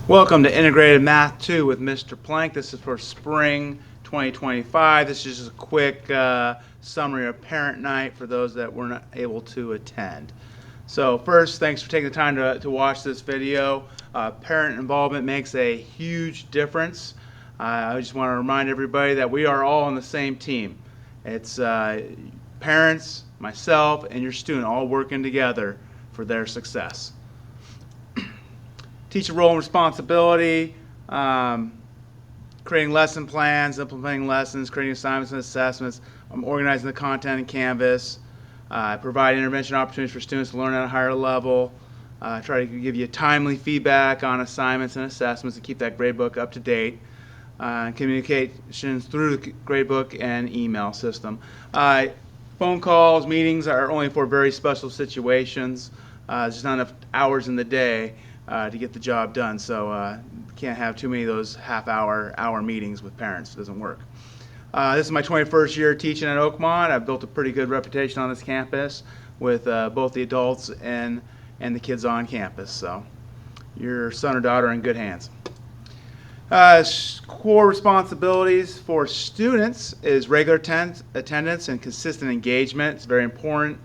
Welcome to Integrated Math 2 with Mr. Plank. This is for spring 2025. This is just a quick summary of parent night for those that were not able to attend. So first, thanks for taking the time to watch this video. Parent involvement makes a huge difference. I just want to remind everybody that we are all on the same team. It's parents, myself, and your student all working together for their success. Teacher role and responsibility, creating lesson plans, implementing lessons, creating assignments and assessments, organizing the content in Canvas, provide intervention opportunities for students to learn at a higher level, try to give you timely feedback on assignments and assessments to keep that gradebook up to date, communications through the gradebook and email system. Phone calls, meetings are only for very special situations. There's just not enough hours in the day to get the job done, so can't have too many of those hour meetings with parents. It doesn't work. This is my 21st year teaching at Oakmont. I've built a pretty good reputation on this campus with both the adults and the kids on campus, so your son or daughter are in good hands. Core responsibilities for students is regular attendance and consistent engagement. It's very important.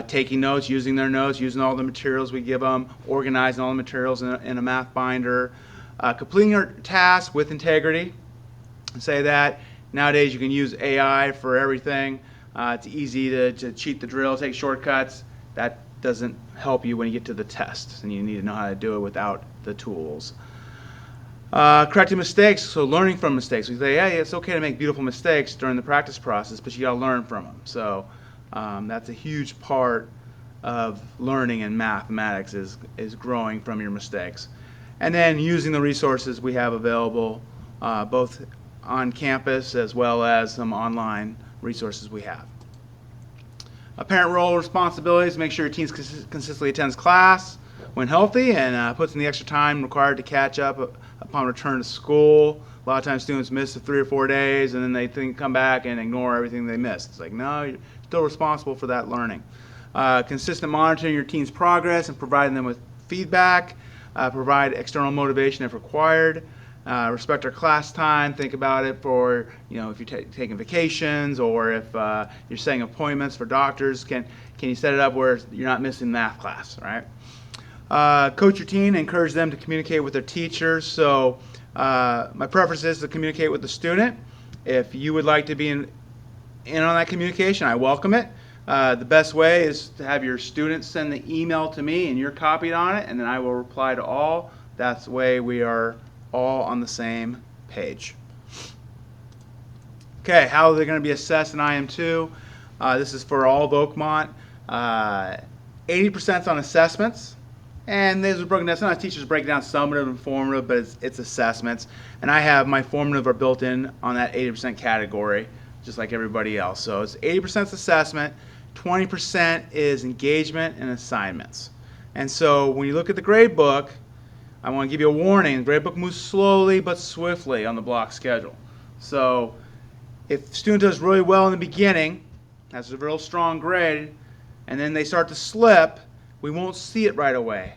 Taking notes, using their notes, using all the materials we give them, organizing all the materials in a math binder, completing your tasks with integrity. Say that nowadays you can use AI for everything. It's easy to cheat the drill, take shortcuts. That doesn't help you when you get to the test, and you need to know how to do it without the tools. Correcting mistakes, so learning from mistakes. We say, yeah, it's okay to make beautiful mistakes during the practice process, but you got to learn from them. So that's a huge part of learning in mathematics is growing from your mistakes. And then using the resources we have available both on campus as well as some online resources we have. Parent role responsibilities, make sure your team consistently attends class when healthy and puts in the extra time required to catch up upon return to school. A lot of times students miss 3 or 4 days and then they come back and ignore everything they missed. It's like, no, you're still responsible for that learning. Consistent monitoring your team's progress and providing them with feedback. Provide external motivation if required. Respect our class time. Think about it for, if you're taking vacations or if you're setting appointments for doctors. Can you set it up where you're not missing math class, right? Coach your team, encourage them to communicate with their teachers. So my preference is to communicate with the student. If you would like to be in on that communication, I welcome it. The best way is to have your students send the email to me and you're copied on it, and then I will reply to all. That's the way we are all on the same page. Okay, how are they going to be assessed in IM2? This is for all of Oakmont. 80% on assessments. And these are broken down. Sometimes teachers break down summative and formative, but it's assessments. And I have my formative are built in on that 80% category, just like everybody else. So it's 80% assessment, 20% is engagement and assignments. And so when you look at the grade book, I want to give you a warning. The grade book moves slowly but swiftly on the block schedule. So if the student does really well in the beginning, has a real strong grade, and then they start to slip, we won't see it right away.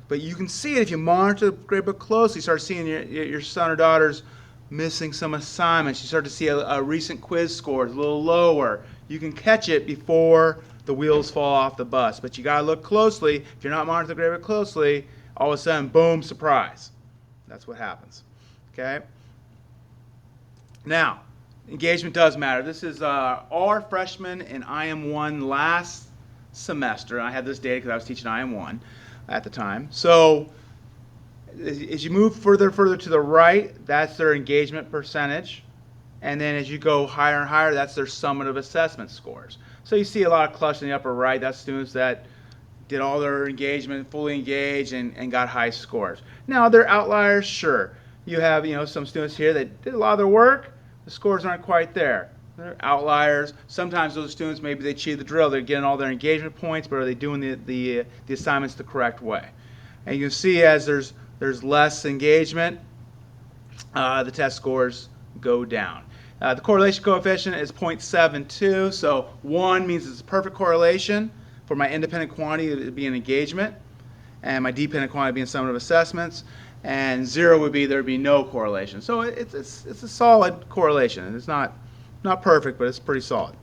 But you can see it if you monitor the gradebook closely. You start seeing your son or daughter's missing some assignments. You start to see a recent quiz score is a little lower. You can catch it before the wheels fall off the bus. But you got to look closely. If you're not monitoring the gradebook closely, all of a sudden, boom, surprise. That's what happens. Okay? Now, engagement does matter. This is our freshmen in IM1 last semester. I had this data because I was teaching IM1 at the time. So as you move further to the right, that's their engagement percentage. And then as you go higher and higher, that's their summative assessment scores. So you see a lot of cluster in the upper right. That's students that did all their engagement, fully engaged, and got high scores. Now, they're outliers, sure. You have some students here that did a lot of their work. The scores aren't quite there. They're outliers. Sometimes those students, maybe they cheated the drill. They're getting all their engagement points, but are they doing the assignments the correct way? And you can see as there's less engagement, the test scores go down. The correlation coefficient is 0.72, so 1 means it's a perfect correlation. For my independent quantity, it would be an engagement, and my dependent quantity being summative assessments. and 0 would be there'd be no correlation. So it's a solid correlation. It's not perfect, but it's pretty solid.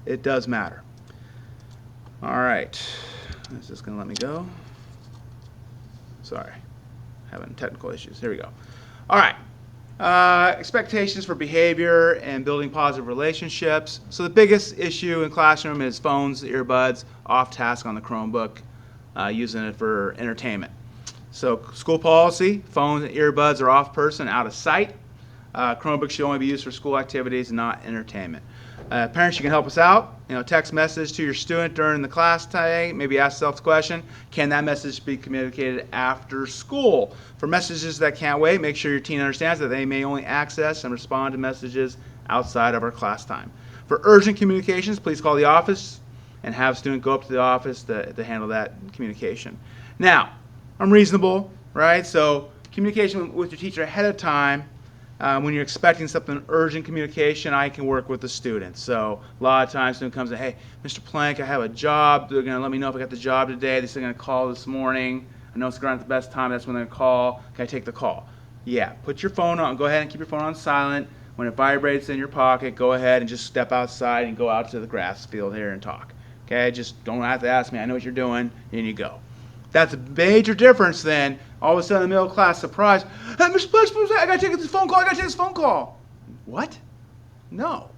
It does matter. All right, it's just going to let me go. Sorry, having technical issues. Here we go. All right. Expectations for behavior and building positive relationships. So the biggest issue in classroom is phones, earbuds, off task on the Chromebook, using it for entertainment. So school policy, phones and earbuds are off person, out of sight. Chromebooks should only be used for school activities, not entertainment. Parents, you can help us out. Text message to your student during the class today. Maybe ask yourself the question, can that message be communicated after school? For messages that can't wait, make sure your teen understands that they may only access and respond to messages outside of our class time. For urgent communications, please call the office and have a student go up to the office to handle that communication. Now, I'm reasonable, right? So communication with your teacher ahead of time. When you're expecting something urgent communication, I can work with the student. So a lot of times, student comes in, hey, Mr. Plank, I have a job. They're going to let me know if I got the job today. They're going to call this morning. I know it's not the best time. That's when they're going to call. Can I take the call? Yeah. Put your phone on. Go ahead and keep your phone on silent. When it vibrates in your pocket, go ahead and just step outside and go out to the grass field here and talk. Okay? Just don't have to ask me. I know what you're doing. And you go. That's a major difference than all of a sudden in the middle class, surprise, hey, Mr. Plank, I got to take this phone call. I got to take this phone call. What? No.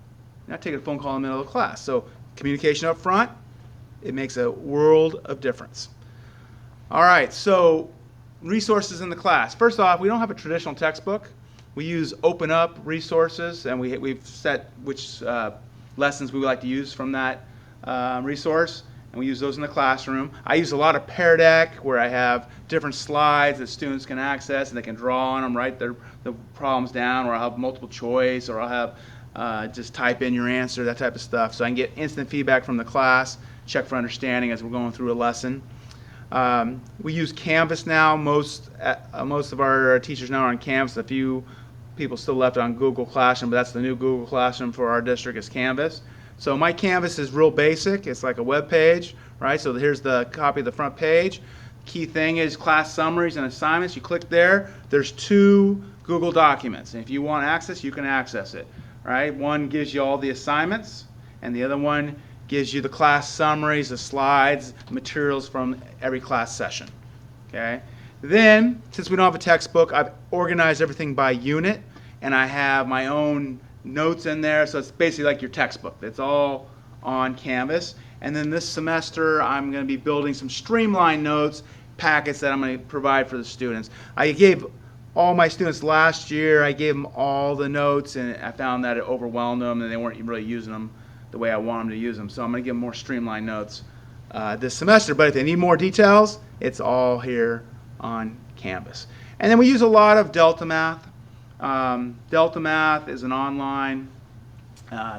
You're not taking a phone call in the middle of the class. So communication up front, it makes a world of difference. All right, so resources in the class. First off, we don't have a traditional textbook. We use open up resources, and we've set which lessons we would like to use from that resource. And we use those in the classroom. I use a lot of Pear Deck, where I have different slides that students can access, and they can draw on them, write the problems down, or I'll have multiple choice, or I'll have just type in your answer, that type of stuff. So I can get instant feedback from the class, check for understanding as we're going through a lesson. We use Canvas now. Most of our teachers now are on Canvas. A few people still left on Google Classroom, but that's the new Google Classroom for our district is Canvas. So my Canvas is real basic. It's like a web page, right? So here's the copy of the front page. Key thing is class summaries and assignments. You click there. There's 2 Google documents. And if you want access, you can access it, right? One gives you all the assignments, and the other one gives you the class summaries, the slides, materials from every class session, okay? Then, since we don't have a textbook, I've organized everything by unit, and I have my own notes in there, so it's basically like your textbook. It's all on Canvas. And then this semester, I'm going to be building some streamlined notes packets that I'm going to provide for the students. I gave all my students last year, I gave them all the notes, and I found that it overwhelmed them, and they weren't really using them the way I want them to use them. So I'm going to give them more streamlined notes this semester. But if they need more details, it's all here on Canvas. And then we use a lot of Delta Math. Delta Math is an online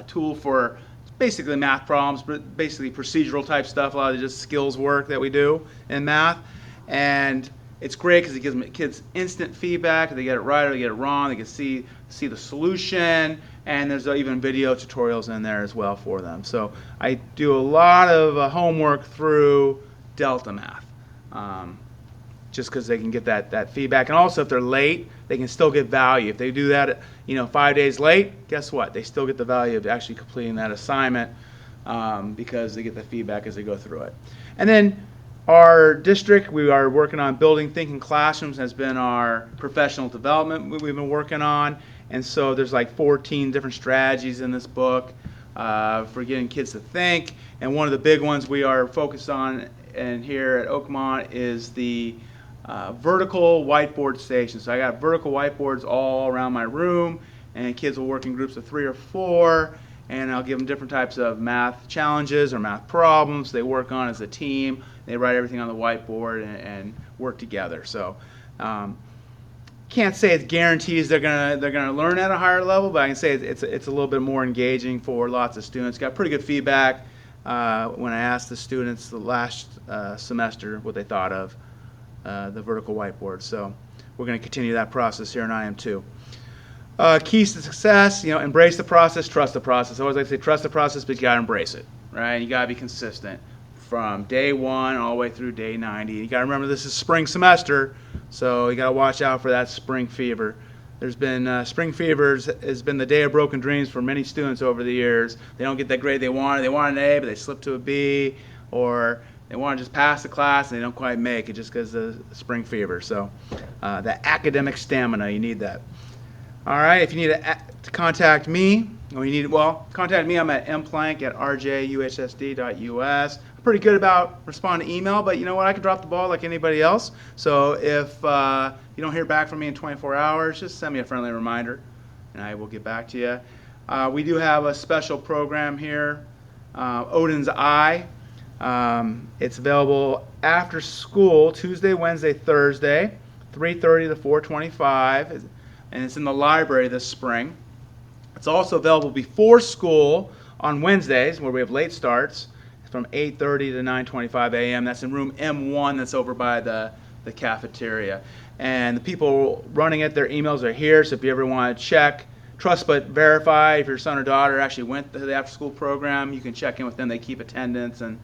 tool for basically math problems, but basically procedural type stuff, a lot of just skills work that we do in math. And it's great because it gives kids instant feedback. If they get it right or they get it wrong, they can see the solution. And there's even video tutorials in there as well for them. So I do a lot of homework through Delta Math. Just because they can get that feedback. And also if they're late, they can still get value. If they do that 5 days late, guess what? They still get the value of actually completing that assignment because they get the feedback as they go through it. And then our district, we are working on building thinking classrooms, has been our professional development we've been working on. And so there's like 14 different strategies in this book for getting kids to think. And one of the big ones we are focused on and here at Oakmont is the vertical whiteboard station. So I got vertical whiteboards all around my room, and kids will work in groups of 3 or 4, and I'll give them different types of math challenges or math problems they work on as a team. They write everything on the whiteboard and work together. So can't say it guarantees they're gonna learn at a higher level, but I can say it's a little bit more engaging for lots of students. Got pretty good feedback when I asked the students the last semester what they thought of the vertical whiteboard. So we're going to continue that process here in IM2. Keys to success, embrace the process, trust the process. I always like to say trust the process, but you got to embrace it, right? You got to be consistent from day 1 all the way through day 90. You got to remember this is spring semester, So you got to watch out for that spring fever. There's been spring fevers has been the day of broken dreams for many students over the years. They don't get that grade they wanted. They want an A, but they slip to a B, or they want to just pass the class and they don't quite make it just because of spring fever. So that academic stamina, you need that. All right, if you need to contact me, contact me. I'm at mplank@rjussd.us. I'm pretty good about responding to email, but you know what? I can drop the ball like anybody else. So if you don't hear back from me in 24 hours, just send me a friendly reminder, and I will get back to you. We do have a special program here, Odin's Eye. It's available after school, Tuesday, Wednesday, Thursday, 3:30 to 4:25, and it's in the library this spring. It's also available before school on Wednesdays, where we have late starts, from 8:30 to 9:25 a.m. That's in room M1 that's over by the cafeteria. And the people running it, their emails are here, so if you ever want to check, trust but verify, if your son or daughter actually went to the after-school program, you can check in with them. They keep attendance and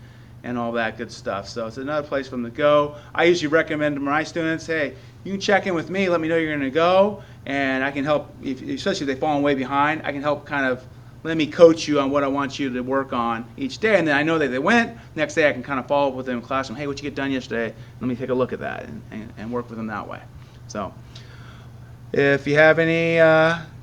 all that good stuff. So it's another place for them to go. I usually recommend to my students, hey, you can check in with me, let me know you're going to go, and I can help, especially if they've fallen way behind, I can help kind of let me coach you on what I want you to work on each day. And then I know that they went. Next day I can kind of follow up with them in classroom. Hey, what you get done yesterday? Let me take a look at that and work with them that way. So if you have any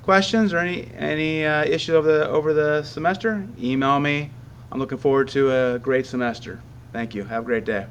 questions or any issues over the semester, email me. I'm looking forward to a great semester. Thank you. Have a great day.